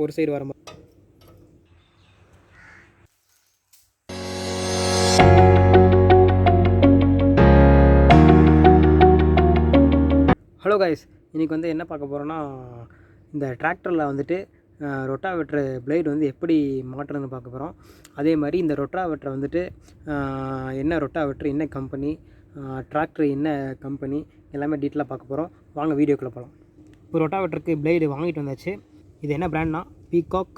ஒரு சைடு வர மாதிரி. ஹலோ கைஸ், இன்றைக்கி வந்து என்ன பார்க்க போகிறோன்னா, இந்த டிராக்டரில் வந்துட்டு ரொட்டாவேட்டர் பிளேடு வந்து எப்படி மாட்டுறதுன்னு பார்க்க போகிறோம். அதே மாதிரி இந்த ரொட்டாவேட்டரை வந்துட்டு என்ன ரொட்டாவேட்டர், என்ன கம்பெனி, டிராக்டர் என்ன கம்பெனி, எல்லாமே டீட்டெயிலாக பார்க்க போகிறோம். வாங்க வீடியோக்குள்ளே போகலாம். இப்போ ரொட்டாவேட்டருக்கு பிளேடு வாங்கிட்டு வந்தாச்சு. இது என்ன பிராண்ட்னா பீகாக்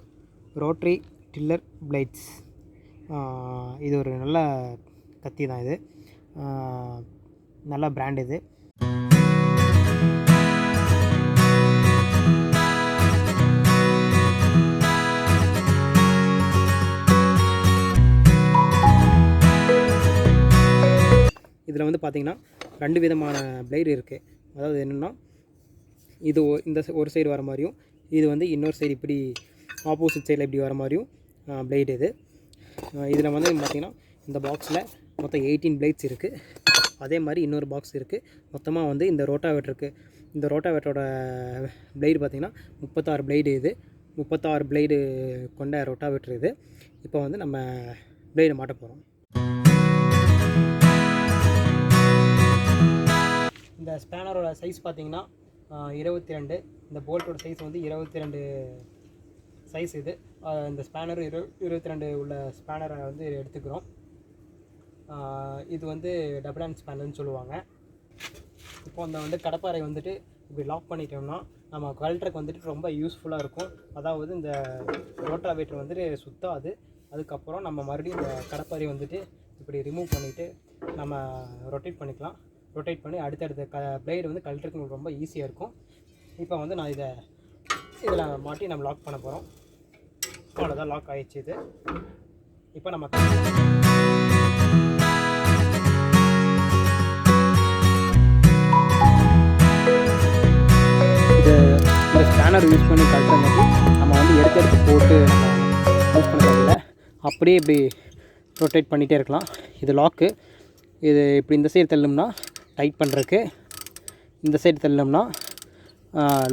ரோட்ரி டில்லர் பிளேட்ஸ். இது ஒரு நல்ல கத்தி தான். இது நல்ல பிராண்ட். இது இதில் வந்து பார்த்திங்கன்னா 2 விதமான பிளேடு இருக்குது. அதாவது என்னென்னா, இது இந்த ஒரு சைடு வர மாதிரியும், இது வந்து இன்னொரு சைடு இப்படி ஆப்போசிட் சைடில் இப்படி வர மாதிரியும் பிளேடு இது. இதில் வந்து பார்த்திங்கன்னா இந்த பாக்ஸில் மொத்தம் 18 பிளேட்ஸ் இருக்குது. அதே மாதிரி இன்னொரு பாக்ஸ் இருக்குது. மொத்தமாக வந்து இந்த ரோட்டாவேட்டரோட பிளேடு பார்த்திங்கன்னா 36 பிளேடு. இது 36 பிளேடு கொண்ட ரொட்டாவேட்டர் இது. இப்போ வந்து நம்ம பிளேடு மாட்ட போகிறோம். இந்த ஸ்பேனரோட சைஸ் பார்த்திங்கன்னா 22. இந்த போல்ட்டோட சைஸ் வந்து 22 சைஸ். இது இந்த ஸ்பேனர் 22 உள்ள ஸ்பேனரை வந்து எடுத்துக்கிறோம். இது வந்து டபுள் ஹேண்ட் ஸ்பேனர்னு சொல்லுவாங்க. இப்போ அந்த வந்து கடப்பாரை வந்துட்டு இப்படி லாக் பண்ணிட்டோம்னா நம்ம கல்ட்ருக்கு வந்துட்டு ரொம்ப யூஸ்ஃபுல்லாக இருக்கும். அதாவது இந்த ரோட்டாவேட்டர் வந்துட்டு சுத்தாது. அதுக்கப்புறம் நம்ம மறுபடியும் இந்த கடப்பாரை வந்துட்டு இப்படி ரிமூவ் பண்ணிவிட்டு நம்ம ரொட்டேட் பண்ணிக்கலாம். ரொட்டேட் பண்ணி அடுத்தடுத்த பிளேடு வந்து கழட்டுறதுக்கு ரொம்ப ஈஸியாக இருக்கும். இப்போ வந்து நான் இதில் மாட்டி நம்ம லாக் பண்ண போகிறோம். அவ்வளோதான், லாக் ஆகிடுச்சு. இது இப்போ நம்ம இந்த ஸ்பேனர் யூஸ் பண்ணி கழட்டுறதுக்கு நம்ம வந்து எடுத்து போட்டு நம்ம யூஸ் பண்ணுறதில்ல. அப்படியே இப்படி ரொட்டேட் பண்ணிகிட்டே இருக்கலாம். இது லாக்கு. இது இப்படி இந்த சைடு தள்ளணும்னா டைட் பண்ணுறதுக்கு, இந்த சைடு தள்ளணும்னா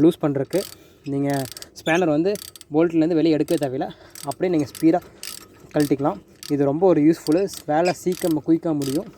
லூஸ் பண்ணுறதுக்கு. நீங்கள் ஸ்பேனர் வந்து போல்ட்லேருந்து வெளியே எடுக்கவே தேவையில்லை. அப்படியே நீங்கள் ஸ்பீடாக கழட்டிக்கலாம். இது ரொம்ப ஒரு யூஸ்ஃபுல்லு. வேலை சீக்கிரம் குயிக்காக முடியும்.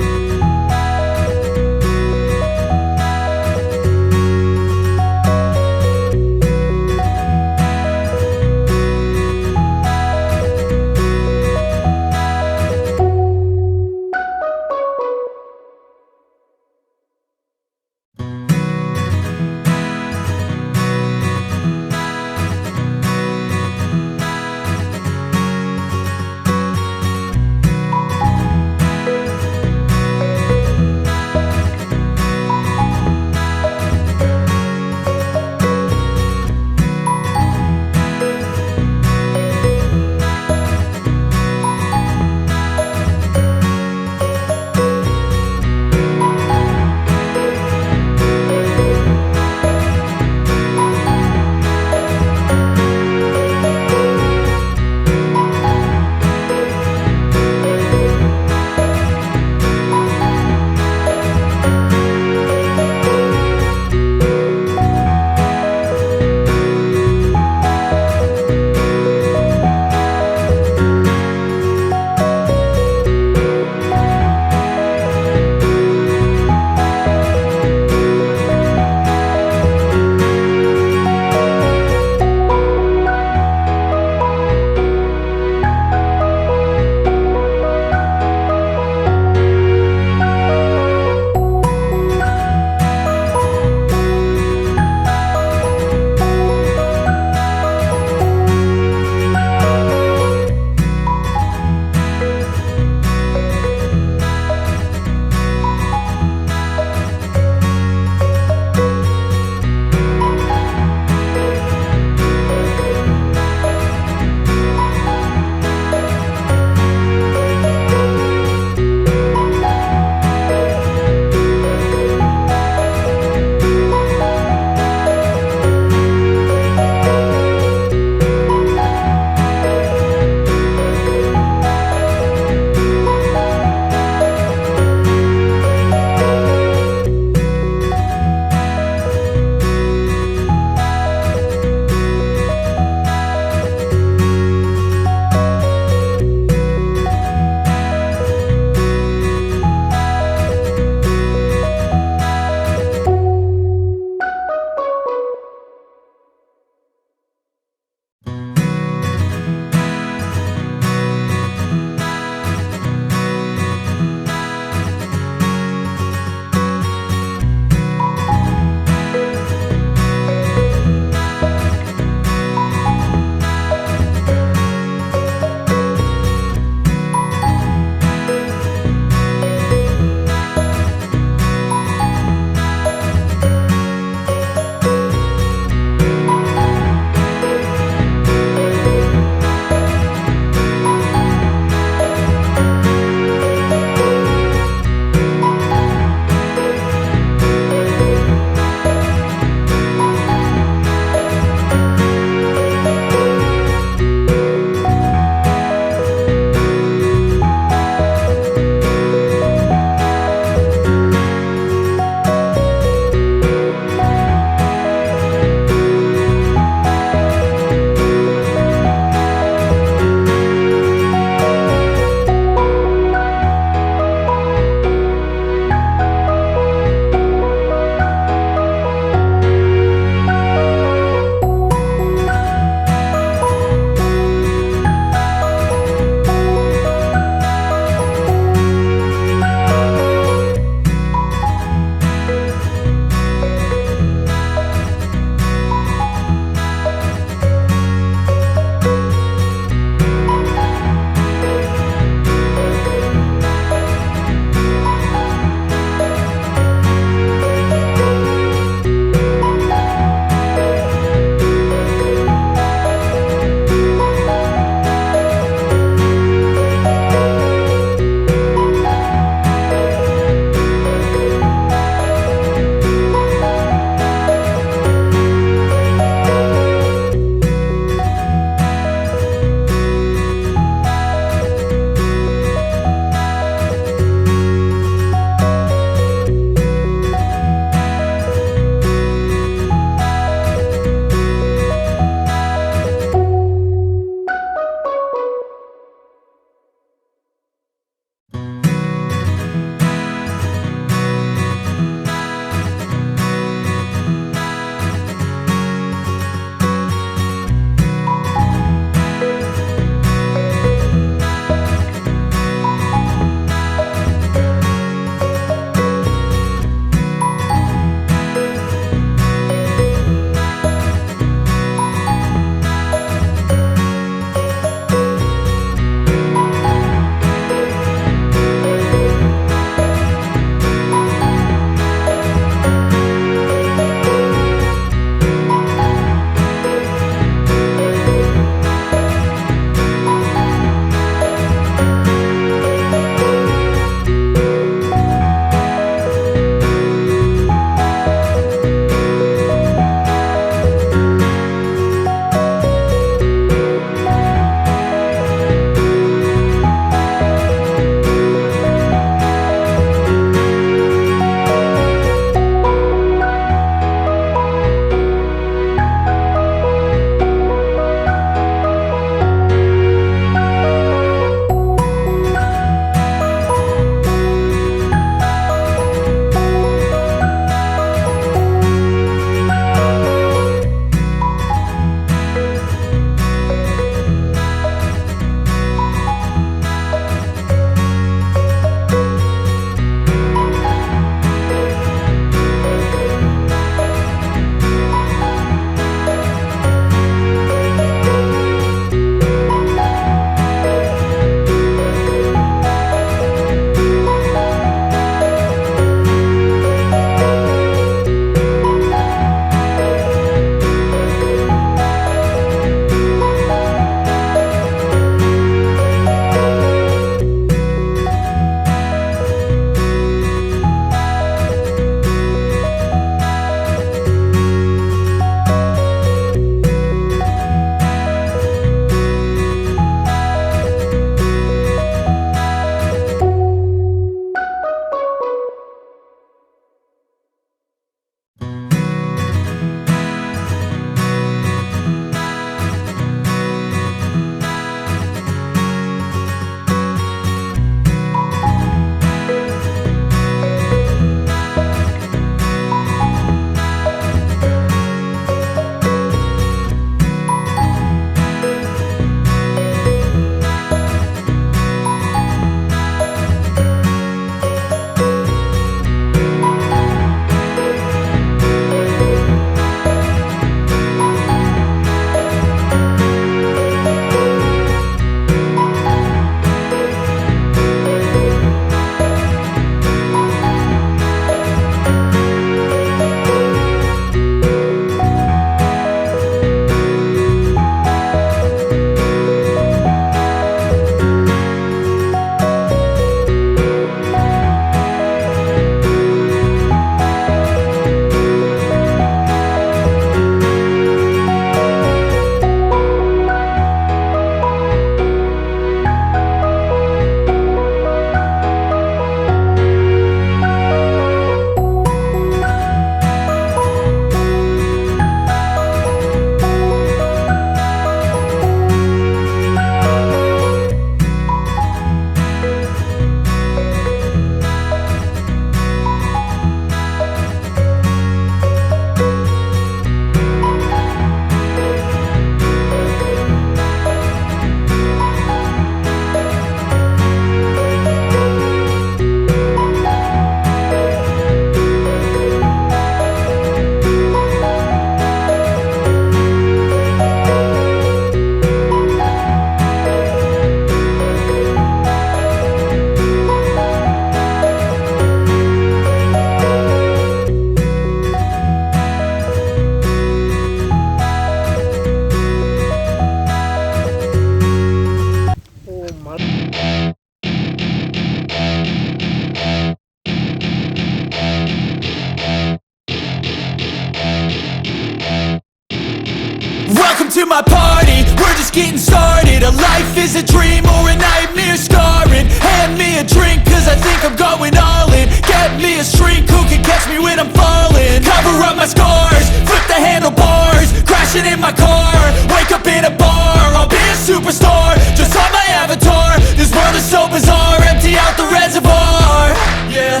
my party, we're just getting started. A life is a dream or a nightmare scarring. Hand me a drink cause I think I'm going all in. Get me a shrink who can catch me when I'm falling. Cover up my scars, flip the handlebars, crashing in my car, wake up in a bar. I'll be a superstar, just on my avatar. This world is so bizarre, empty out the reservoir. Yeah,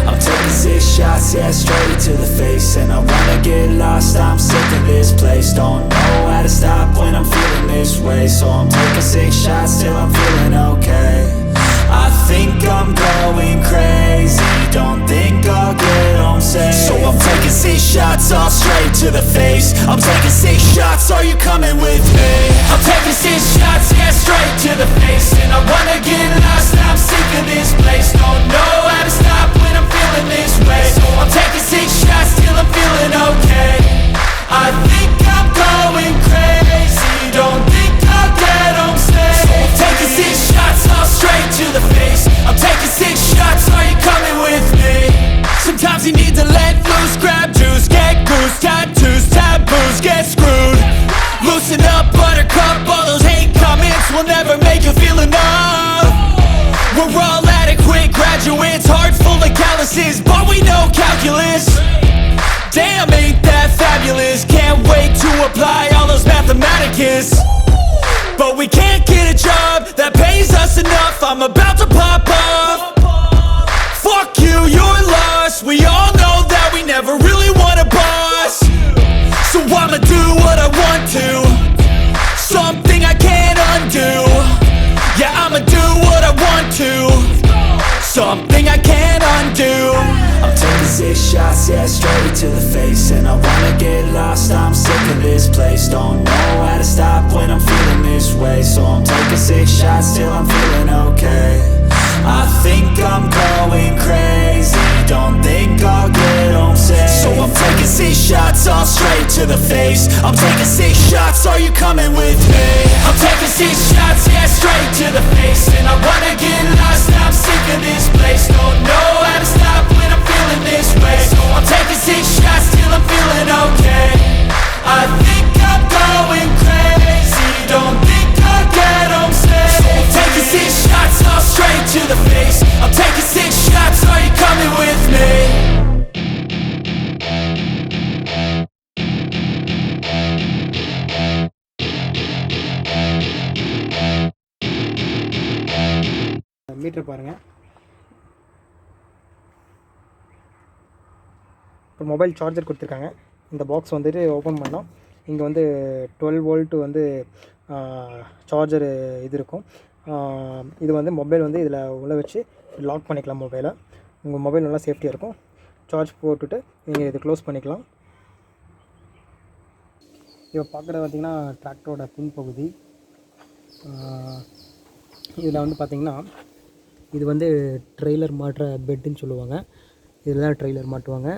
I'm taking 6 shots, yeah, straight to the face. And I wanna get lost, I'm sick of this place. Don't know how to stop when I'm feeling this way. So I'm taking 6 shots till I'm feeling okay. I think I'm going crazy, don't think I'll get home safe. So I'm taking 6 shots all straight to the face. I'm taking 6 shots, are you coming with me? I'm taking 6 shots, yeah, straight to the face. And I wanna get lost, I'm sick of this place. Don't know how to stop when I'm feeling this way. So I'm taking 6 shots till I'm feeling okay. I think I'm going crazy, don't think I'll get home safe. So I'm taking 6 shots all straight to the face. I'm taking 6 shots, are you coming with me? Sometimes you need to let loose, grab juice, get goose, tattoos, taboos, get screwed. Loosen up, buttercup, all those hate comments will never make you feel enough. We're all adequate graduates, heart full of calluses, but we know calculus. Damn, ain't that fabulous? Can't wait to apply all those mathematicus. But we can't get a job that pays us enough. I'm about to pop off. Fuck you, you're lost. We all know that we never really want a boss. So I'ma do what I want to, something I can't undo. Yeah, I'ma do what I want to, something I can't undo. I'm taking 6 shots, yeah, straight to the face. And I wanna get lost, I'm sick of this place. Don't know how to stop when I'm feeling this way. So I'm taking 6 shots till I'm feeling okay. I think I'm going crazy, don't think I'll get home safe. So I'm taking 6 shots all straight to the face. I'm taking 6 shots, are you coming with me? I'm taking 6 shots, yeah, straight to the face. And I wanna get lost, I'm sick of this place. Don't know how to stop when I'm feeling this way. So I'm taking 6 shots till I'm feeling okay. I think I'm going crazy, don't think I'll get home safe. So I'm taking 6 shots all straight to the face. I'm taking 6 shots, are you coming with me? Metre பாருங்கள். இப்போ mobile charger கொடுத்துருக்காங்க. இந்த box வந்துட்டு open பண்ணோம். இங்கே வந்து 12 volt வந்து charger இது இருக்கும். இது வந்து மொபைல் வந்து இதில் உள்ள வச்சு லாக் பண்ணிக்கலாம். மொபைலை உங்கள் மொபைல் நல்லா சேஃப்டியாக இருக்கும். சார்ஜ் போட்டுட்டு நீங்கள் இது க்ளோஸ் பண்ணிக்கலாம். இப்போ பார்க்குறது பார்த்திங்கன்னா டிராக்டரோட பின்பகுதி. இதில் வந்து பார்த்திங்கன்னா இது வந்து ட்ரெய்லர் மாட்டுற பெட்டுன்னு சொல்லுவாங்க. இதில் தான் ட்ரெய்லர் மாட்டுவாங்க.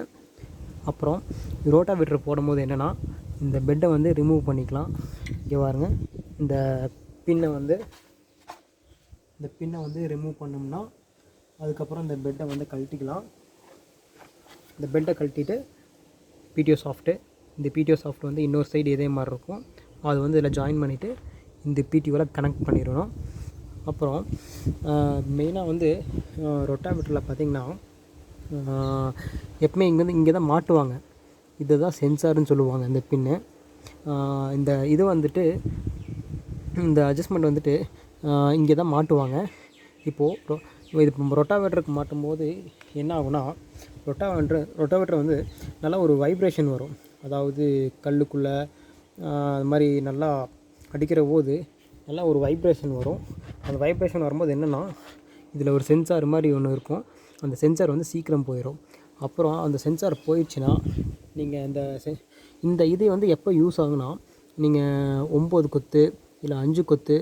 அப்புறம் ரோட்டாவேட்டர் போடும்போது என்னென்னா இந்த பெட்டை வந்து ரிமூவ் பண்ணிக்கலாம். இங்கே பாருங்க, இந்த பின்னை வந்து ரிமூவ் பண்ணோம்னா அதுக்கப்புறம் இந்த பெட்டை வந்து கழட்டிக்கலாம். இந்த பெட்டை கழட்டிட்டு பிடிஓ சாஃப்ட்டு, இந்த பிடிஓ சாஃப்ட் வந்து இன்னொரு சைடு இதே மாதிரி இருக்கும். அது வந்து இதில் ஜாயின் பண்ணிவிட்டு இந்த பிடிஓவில் கனெக்ட் பண்ணிடணும். அப்புறம் மெயினாக வந்து ரொட்டாவேட்டரில் பார்த்திங்கன்னா எப்பவுமே இங்கே தான் மாட்டுவாங்க. இதை தான் சென்சார்னு சொல்லுவாங்க. இந்த பின்னு இந்த இது வந்துட்டு இந்த அட்ஜஸ்ட்மெண்ட் வந்துட்டு இங்கே தான் மாட்டுவாங்க. இப்போது இது ரொட்டாவேட்டருக்கு மாட்டும்போது என்ன ஆகுனா ரொட்டாவேட்டர் வந்து நல்லா ஒரு வைப்ரேஷன் வரும். அதாவது கல்லுக்குள்ளே அது மாதிரி நல்லா அடிக்கிற போது நல்லா ஒரு வைப்ரேஷன் வரும். அந்த வைப்ரேஷன் வரும்போது என்னென்னா இதில் ஒரு சென்சார் மாதிரி ஒன்று இருக்கும். அந்த சென்சார் வந்து சீக்கிரம் போயிடும். அப்புறம் அந்த சென்சார் போயிடுச்சுன்னா நீங்கள் இந்த இது வந்து எப்போ யூஸ் ஆகுனா நீங்கள் 9 கொத்து இல்லை 5 கொத்து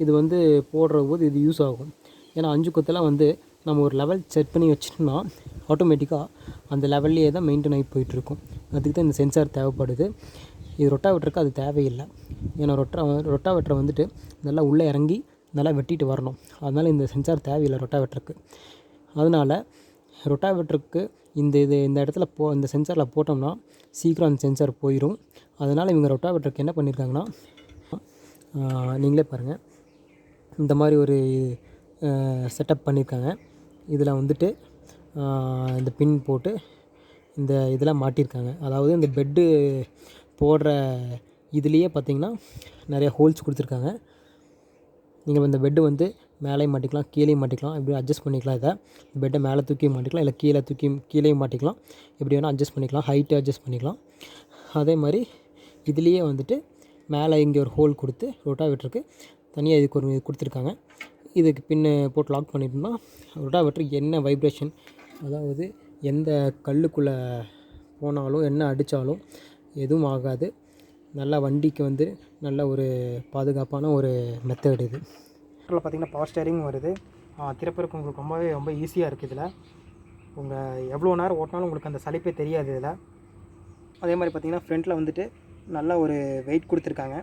இது வந்து போடுற போது இது யூஸ் ஆகும். ஏன்னா 5 கொத்தெல்லாம் வந்து நம்ம ஒரு லெவல் செட் பண்ணி வச்சிட்டோம்னா ஆட்டோமேட்டிக்காக அந்த லெவல்லையே தான் மெயின்டைன் ஆகி போயிட்டுருக்கும். அதுக்கு தான் இந்த சென்சார் தேவைப்படுது. இது ரொட்டாவேட்டருக்கு அது தேவையில்லை. ஏன்னா ரொட்டாவேட்டரை வந்துட்டு நல்லா உள்ளே இறங்கி நல்லா வெட்டிட்டு வரணும். அதனால் இந்த சென்சார் தேவையில்லை ரொட்டாவேட்டருக்கு. அதனால் ரொட்டாவேட்டருக்கு இந்த இடத்துல இந்த சென்சாரில் போட்டோம்னா சீக்கிரம் அந்த சென்சார் போயிடும். அதனால் இவங்க ரொட்டாவேட்டருக்கு என்ன பண்ணியிருக்காங்கன்னா, நீங்களே பாருங்கள், இந்த மாதிரி ஒரு செட்டப் பண்ணியிருக்காங்க. இதில் வந்துட்டு இந்த பின் போட்டு இந்த இதெல்லாம் மாட்டியிருக்காங்க. அதாவது இந்த பெட்டு போடுற இதுலேயே பார்த்திங்கன்னா நிறைய ஹோல்ஸ் கொடுத்துருக்காங்க. நீங்கள் இந்த பெட்டு வந்து மேலேயும் மாட்டிக்கலாம், கீழேயும் மாட்டிக்கலாம். இப்படி அட்ஜஸ்ட் பண்ணிக்கலாம். இதை பெட்டை மேலே தூக்கி மாட்டிக்கலாம், இல்லை கீழேயும் மாட்டிக்கலாம். எப்படி வேணால் அட்ஜஸ்ட் பண்ணிக்கலாம், ஹைட்டு அட்ஜஸ்ட் பண்ணிக்கலாம். அதே மாதிரி இதுலேயே வந்துட்டு மேலே இங்கே ஒரு ஹோல் கொடுத்து ரொட்டாவேட்டருக்கு தனியாக இதுக்கு ஒரு இது கொடுத்துருக்காங்க. இதுக்கு பின்னு போட்டு லாக் பண்ணிட்டோம்னா ரொட்டாவேட்டர் என்ன வைப்ரேஷன், அதாவது எந்த கல்லுக்குள்ளே போனாலும் என்ன அடித்தாலும் எதுவும் ஆகாது. நல்லா வண்டிக்கு வந்து நல்ல ஒரு பாதுகாப்பான ஒரு மெத்தட் இது. பார்த்திங்கன்னா பவர் ஸ்டேரிங் வருது. திறப்பிறக்கு உங்களுக்கு ரொம்ப ஈஸியாக இருக்குது. இதில் உங்கள் எவ்வளோ நேரம் ஓட்டினாலும் உங்களுக்கு அந்த சலிப்பே தெரியாது. இதில் அதே மாதிரி பார்த்திங்கன்னா ஃப்ரண்ட்டில் வந்துட்டு நல்ல ஒரு வெயிட் கொடுத்துருக்காங்க.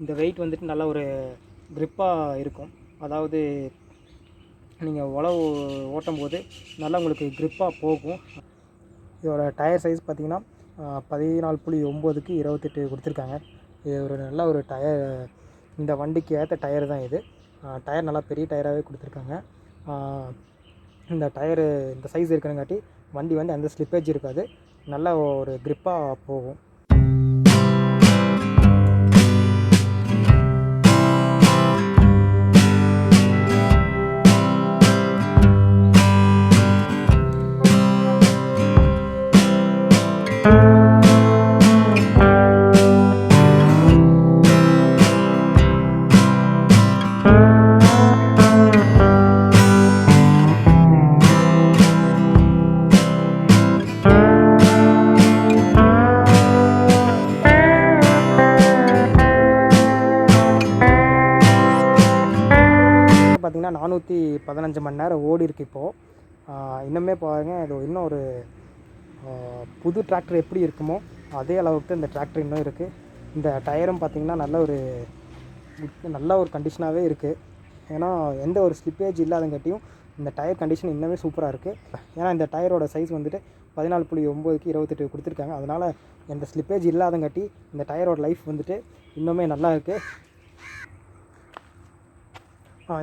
இந்த வெயிட் வந்துட்டு நல்ல ஒரு க்ரிப்பாக இருக்கும். அதாவது நீங்கள் உழவு ஓட்டும் போது நல்லா உங்களுக்கு க்ரிப்பாக போகும். இதோட டயர் சைஸ் பார்த்திங்கன்னா 14.9க்கு 28 கொடுத்துருக்காங்க. இது ஒரு நல்ல ஒரு டயர், இந்த வண்டிக்கு ஏற்ற டயர் தான் இது. டயர் நல்லா பெரிய டயராகவே கொடுத்துருக்காங்க. இந்த டயரு இந்த சைஸ் இருக்கிறங்காட்டி வண்டி வந்து அந்த ஸ்லிப்பேஜ் இருக்காது, நல்ல ஒரு க்ரிப்பாக போகும். பார்த்திங்கன்னா 415 மணி நேரம் ஓடி இருக்குது இப்போது. இன்னுமே பாருங்கள், இது இன்னும் ஒரு புது டிராக்டர் எப்படி இருக்குமோ அதே அளவுக்கு இந்த டிராக்டர் இன்னும் இருக்குது. இந்த டயரும் பார்த்திங்கன்னா நல்ல ஒரு கண்டிஷனாகவே இருக்குது. ஏன்னா எந்த ஒரு ஸ்லிப்பேஜ் இல்லாதங்காட்டியும் இந்த டயர் கண்டிஷன் இன்னுமே சூப்பராக இருக்குது. ஏன்னா இந்த டயரோட சைஸ் வந்துட்டு 14.9க்கு 28 கொடுத்துருக்காங்க. அதனால் எந்த ஸ்லிப்பேஜ் இல்லாதங்காட்டி இந்த டயரோட லைஃப் வந்துட்டு இன்னுமே நல்லா இருக்குது.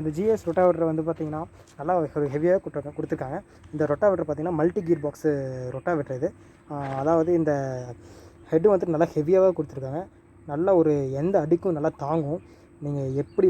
இந்த G.A.S ரொட்டாவேட்டர் வந்து பார்த்திங்கன்னா நல்லா ஒரு ஹெவியாக கொடுத்துருக்காங்க. இந்த ரொட்டாவேட்டர் பார்த்திங்கன்னா மல்டி கியர் பாக்ஸு ரொட்டாவேட்டர் இது. அதாவது இந்த ஹெட்டு வந்துட்டு நல்லா ஹெவியாகவே கொடுத்துருக்காங்க. நல்ல ஒரு எந்த அடிக்கும் நல்லா தாங்கும். நீங்கள் எப்படி